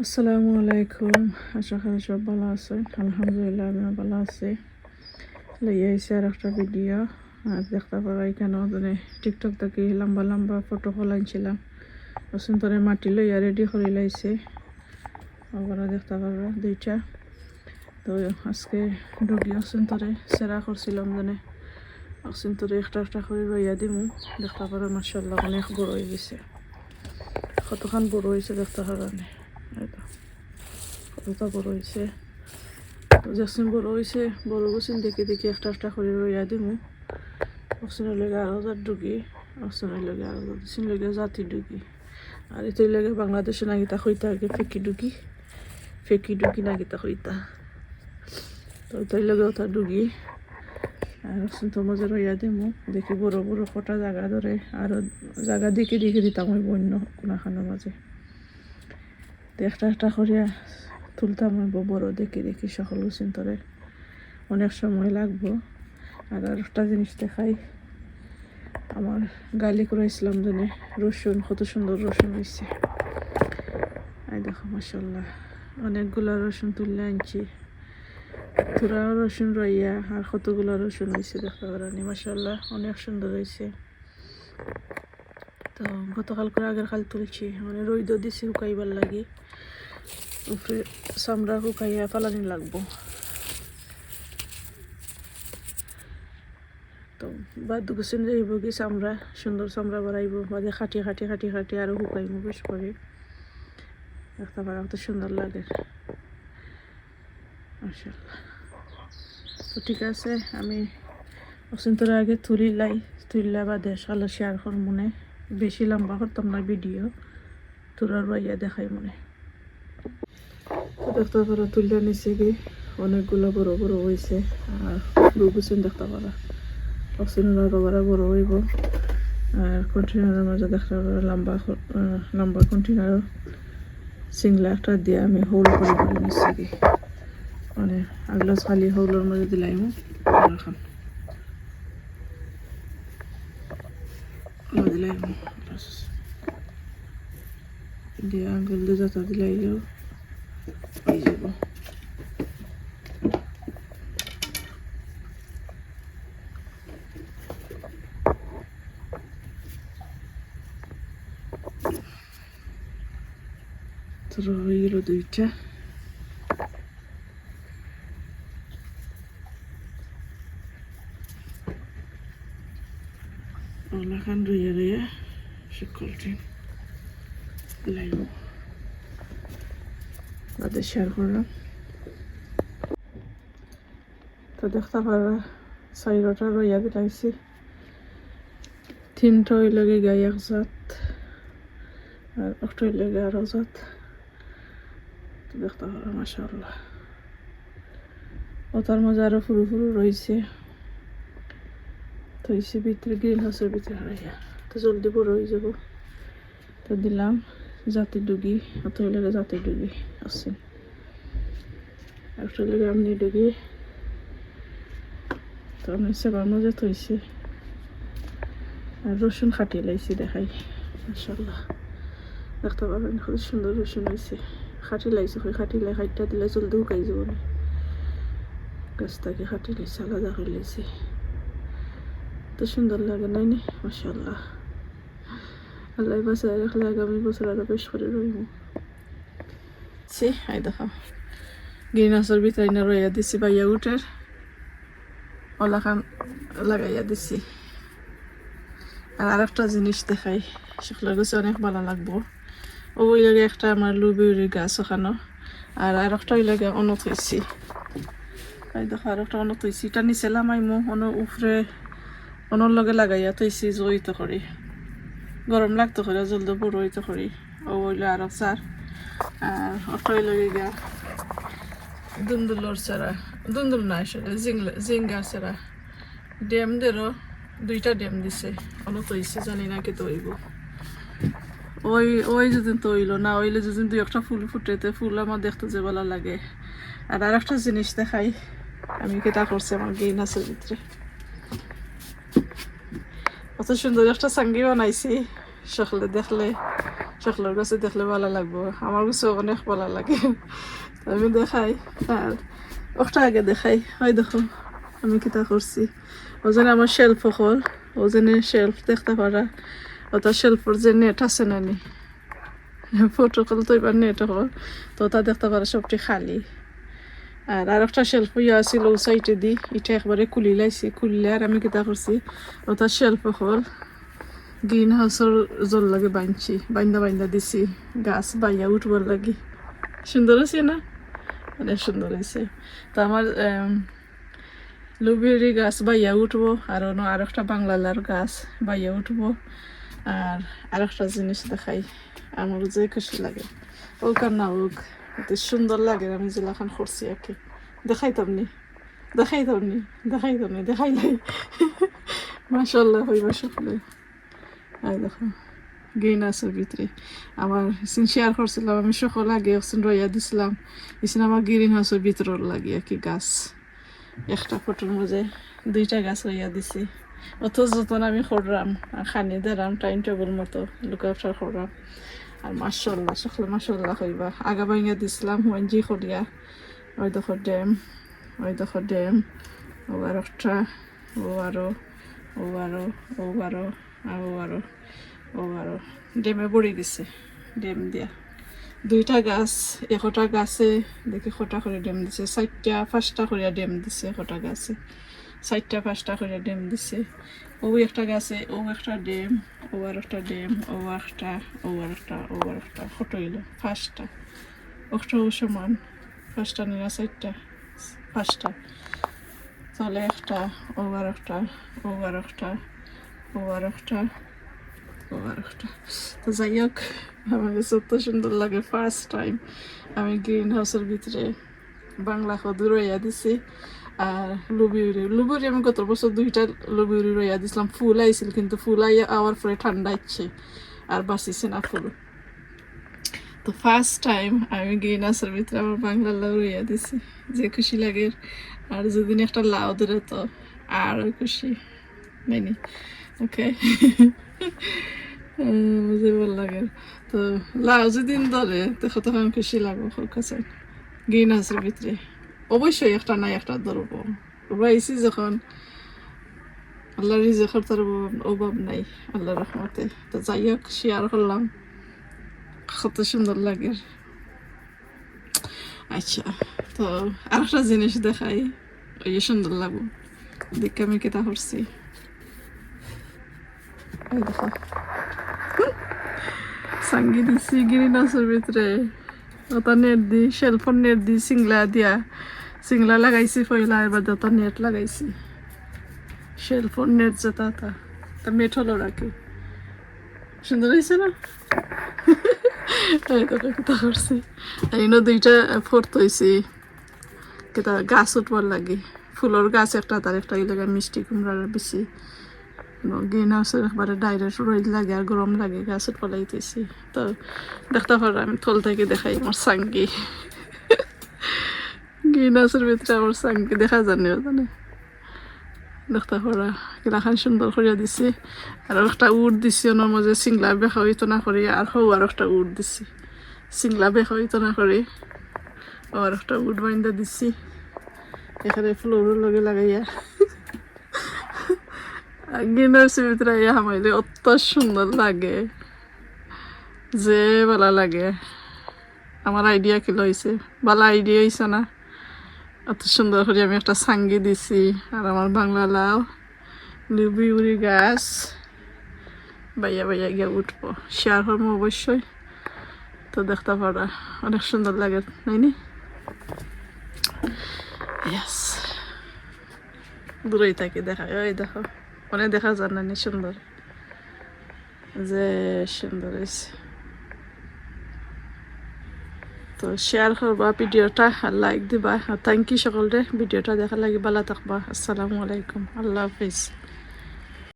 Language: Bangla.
আসসালামু আলাইকুম। আশা করি সব ভালো আছেন। আলহামদুলিল্লাহ আমিও ভালো আছি। লইয়া আইসি আর একটা ভিডিও। আর দেখতে পারা এখানে ওখানে টিকটক থেকে লম্বা লম্বা ফটো ফলাইছিলাম। অসন্তরে মাটি লইয়া রেডি করে লাইছে। ওখানে দেখতে পারা দুইটা। তো আজকে ডুগি অসন্তরে সেরা করছিলাম জানে। অসন্তরে একটা একটা করে রইয়া দিমু। দেখতে পারা মাশাআল্লাহ অনেক বড় হয়ে গেছে। কতখান বড় হয়েছে দেখতে পারা নেই। কতটা বড় হয়েছে যখন বড় হয়েছে বড় গোছিন দেখে দেখে একটা একটা করে রইয়া দিমু অক্সিনের লেগে আরো হাজার ডুগি অক্সিনের লেগে আরো দিন লেগে জাতি ডুগি আর এটাই লেগে বাংলাদেশে নাগিতা হইতা আগে ফেকি ডুগি নাগিতা হইতা তো এটাই লেগে ওটা ডুগি আর অক্সিন তো মজা রইয়া দিমু দেখি বড় বড় কটা জায়গা ধরে আরো জায়গা দেখে দেখে দিতাম ওই বন্য কোনাখানোর মাঝে তো একটা একটা করিয়া তুলতাম বড় দেখে দেখি সকল চিন্তরে অনেক সময় লাগবো আর একটা জিনিস দেখাই আমার গালি করাইছিলাম জানে রসুন কত সুন্দর রসুন হয়েছে এই দেখো মাশাআল্লাহ অনেকগুলা রসুন তুললে আনছি তোরা রসুন রইয়া আর কতগুলা রসুন হয়েছে দেখতে পারানি মাশাআল্লাহ অনেক সুন্দর হয়েছে তো গতকাল করে আগের কাল তুলছি মানে রইদ দিছি শুকাইবার লাগে উপরে চামড়া শুকাইয়া ফালানি লাগবো তো বাদ গুছিন যাইব কি চামড়া সুন্দর চামড়া বাড়াইব বাদে খাটি আরো শুকাইব বেশ করে দেখতে পারা তো সুন্দর লাগে মাশাআল্লাহ তো ঠিক আছে আমি অসন্তর আগে তুলিলা বাদে সালা শেয়ার কর মনে বেশি লম্বা করতাম না ভিডিও তোরা রইয়া দেখাই মনে দেখতে পারা তুলিয়া নিচে কি অনেকগুলো বড় বড় হয়েছে আর গুছিন দেখতে পারা অক্সিজেন আরো বড় হইব আর কন্টেনারের মাঝে দেখতে পারা লম্বা কন্টেনার সিংলা একটা দিয়ে আমি হোল করে নিচ্ছি কি মানে আগলা খালি হোলের মধ্যে দিলাম রাখাম দিলাম দিয়ে আঙ্গুল দিয়ে যাতা দিলাইলেও হয়ে যাব তো হয়ে গেল দুইটা ওলাখান রইয়া সকলটি লাইব বাদে শেয়ার করলাম তো দেখতে পারা চাইরটা রইয়া দিলাইছি তিনটা ওই লগে গাই এক জাত আর একটা ওই লগে আরো জাত তো দেখতে পারা মাশাআল্লাহ ওটার মাঝে আরো ফুরু রয়েছে তো এসে ভিতরে গ্রিন হাউসের ভিতরে হারাইয়া তো জলদি বড় হয়ে যাব তো দিলাম জাতি ডুগি অত লেগে জাতি ডুগি আছে একটা লেগে আমনি ডুগি তো আমি সেবার মজা থইছি আর রসুন খাটিয়ে লাইছি দেখাই মাশাআল্লাহ দেখতে পাবেন খুব সুন্দর রসুন হয়েছে খাটি লাইছে খাটিলে খাইটা দিলে জলদি শুকাই যাব না গাছটাকে খাটি লাইছে আলাদা করে লাইছে তো সুন্দর লাগে নাই নি মাশাআল্লাহ আল্লাহ বাসায় রাখলে আগামী বছর আরো বেশ করে রইব আই দেখো গ্রিন হাউসের ভিতরে না রইয়া দিছি বাইয়া উঠের ওলাখান লাগাইয়া দিছি আর একটা জিনিস দেখাই সেগুলো গেছে অনেক ভালো লাগবো ওই লাগে একটা আমার লুবিউরি গাছ ওখানো আর একটা ওই লাগে অনত হয়েছি এই দেখো আর একটা অনত হয়েছি এটা নিচেলাম আইমো অন্য উপরে অনর লগে লাগাইয়া তৈছি জড়িত করি গরম লাগতো করে জলদি বড় হইতে করি ও হইলে আর চার আর অটই লগে গা দুন্দুল না আসলে জিঙ্গার সেরা ড্যাম দেরও দুইটা ড্যাম দিছে অনত হয়েছে জানি না কে তৈব ওই যেদিন তৈল না হইলে যেদিন দুই একটা ফুল ফুটেতে ফুল আমার দেখতে যে ভালো লাগে আর একটা জিনিস দেখাই আমি কেটা করছি আমার গ্রিন হাউসের ভিতরে কত সুন্দর একটা সাঙ্গি বানাইছি সকলে দেখলে সকলের কাছে দেখলে ভালো লাগবো, আমার কাছে অনেক ভালো লাগে। তো আমি দেখাই, আর ওটা আগে দেখাই। হয় দেখো আমি কিতা করছি, ওজনে আমার শেলফ হল, ওজনে শেলফ দেখতে পারা, ওটা শেলফর যে নেট আছে না নি প্রোটোকল তো এবার নেট হল, তো ওটা দেখতে পারা সবটি খালি। আর একটা শেলফ ইয়া ছিল ও সাইডে দি, এটা একবারে খুলি লাইছি, খুললে আর আমি কিতা করছি ওটা শেলফ হল গ্রিন হাউসের জল লাগে বাঁধছি, বাইন্দা দিছি গাছ বাইয়া উঠবার লাগি। সুন্দর হয়েছে না? অনেক সুন্দর হয়েছে। তো আমার ব্লুবেরি গাছ বাইয়া উঠবো, আর একটা বাংলালার গাছ বাইয়া উঠবো। আর একটা জিনিস দেখাই, আমার যে খুশি লাগে ওক আর না ওক, এত সুন্দর লাগে আমি জেলাখান করছি আর কি। দেখাইতাম নি দেখাইলাই মাশাল্লাহ হইবা সকলে। আর দেখো গ্রিন হাউসের ভিতরে আমার শেয়ার করছিলাম, আমি সকল আগে রইয়া দিছিলাম, আমার গ্রিন হাউসের ভিতরের লাগে আর কি গাছ। একটা ফটোর মধ্যে 2টা গাছ রইয়া দিছি, অত যতন আমি করলাম খানি দিলাম টাইম টেবল মতো লুকাফটার করলাম। আর মাশাল্লাহ সকলে মাশাল্লাহ হইবা আগা ভাঙিয়া দিছিলাম ওয়ানজি করিয়া। ওই দেখো ড্যাম, ও আর একটা, ও আরো ড্যামে পড়ে গেছে। ড্যাম দিয়া 2টা গাছ, একটা গাছে দেখি কটা করে ড্যাম দিছে, 4টা 5টা করে ড্যাম দিছে, একটা গাছে 4টা 5টা করে ড্যাম দিছে। ও একটা গাছে ও একটা ড্যাম, ও আর একটা ড্যাম, ও আর একটা কত হইল 5টা, ওটাও সমান 5টা নিয়ে 4টা 5টা, তাহলে একটা, ও আর একটা, তো যাই হোক আমার কাছে অত সুন্দর লাগে। ফার্স্ট টাইম আমি গ্রিন হাউসের ভিতরে বাংলা কদু রইয়া দিছি। আর লুবিউরি আমি গত বছর 2টা লুবিউরি রইয়া দিছিলাম, ফুল আইছিল কিন্তু ফুল আওয়ার পরে ঠান্ডা ইচ্ছে আর বাঁচিছে না ফুল। তো ফার্স্ট টাইম আমি গ্রিন হাউসের ভিতরে আমার বাংলা লাউ রইয়া দিছি, যে খুশি লাগে। আর যেদিন একটা লাউ ধরে তো আরও খুশি নাইনি। ওকে বুঝে ভালো লাগে। তো লাউ যেদিন ধরে দেখো তখন খুশি লাগবো কাছে গ্রিন হাউসের ভিতরে। অবশ্যই একটা নাই একটা ধরবো, রাইছি যখন আল্লাহর রিজিকের তার অভাব নাই আল্লাহর রহমতে। তো যাই হোক শেয়ার করলাম, কত সুন্দর লাগে। আচ্ছা তো আরেকটা জিনিস দেখাই, ওই সুন্দর লাগবো দেখে আমি কেতা করছি। দেখো সাঙ্গি দিছি গ্রিন হাউসের ভিতরে, ওটা নেট দি শেলফর নেট দি সিংলা লাগাইছি পয়লা, এবার যত নেট লাগাইছি শেলফর নেট যেটা তা মেট হলো রাখি। সুন্দর হয়েছে না? কেতা করছি এই 2টা ফোর্থ হয়েছি কেতা গাছ উঠবার লাগে, ফুলের গাছ একটা, তার একটা লাগে মিষ্টি কুমড়ার বেশি। গ্রিন হাউসের একবারে ডাইরেক্ট রোদ লাগে আর গরম লাগে, গাছ উঠবার লাগিতেছি। তো দেখতে পারো আমি থল থেকে দেখাই আমার সাঙ্গি গ্রিন হাউসের ভিতরে আমার সাঙ্গি দেখা জানে দেখতে পারা কিলাখান সুন্দর করিয়া দিছি। আর একটা উট দিছি ওনার মাঝে সিংলা বেখা হইতো না করি, আর একটা উট দিছি সিংলা বেখা হইতো না করি, আর একটা উট বাইন্দা দিছি এখানে ফ্লোরের লগে লাগাইয়া। গ্রিন হাউসের ভিতরে হামাইলে অত সুন্দর লাগে যে ভালো লাগে। আমার আইডিয়া কি লইছে, ভালো আইডিয়া হয়েছে না? এত সুন্দর করে আমি একটা সাঙ্গি দিছি, আর আমার বাংলা লাউ লিউবিউরি গাছ বাইয়া গিয়ে উঠবো, শেয়ার করবো অবশ্যই। তো দেখতে পারা অনেক সুন্দর লাগে নাইনি? ইয়েস দূরেই থাকি দেখা, ওই দেখো অনেক দেখা যায় না সুন্দর, যে সুন্দর হয়েছে। তো শেয়ার করবা ভিডিওটা আর লাইক দিবা, আর থ্যাংক ইউ সকলরে ভিডিওটা দেখার লাগে। ভালো থাকবা, আসসালামু আলাইকুম, আল্লাহ হাফিজ।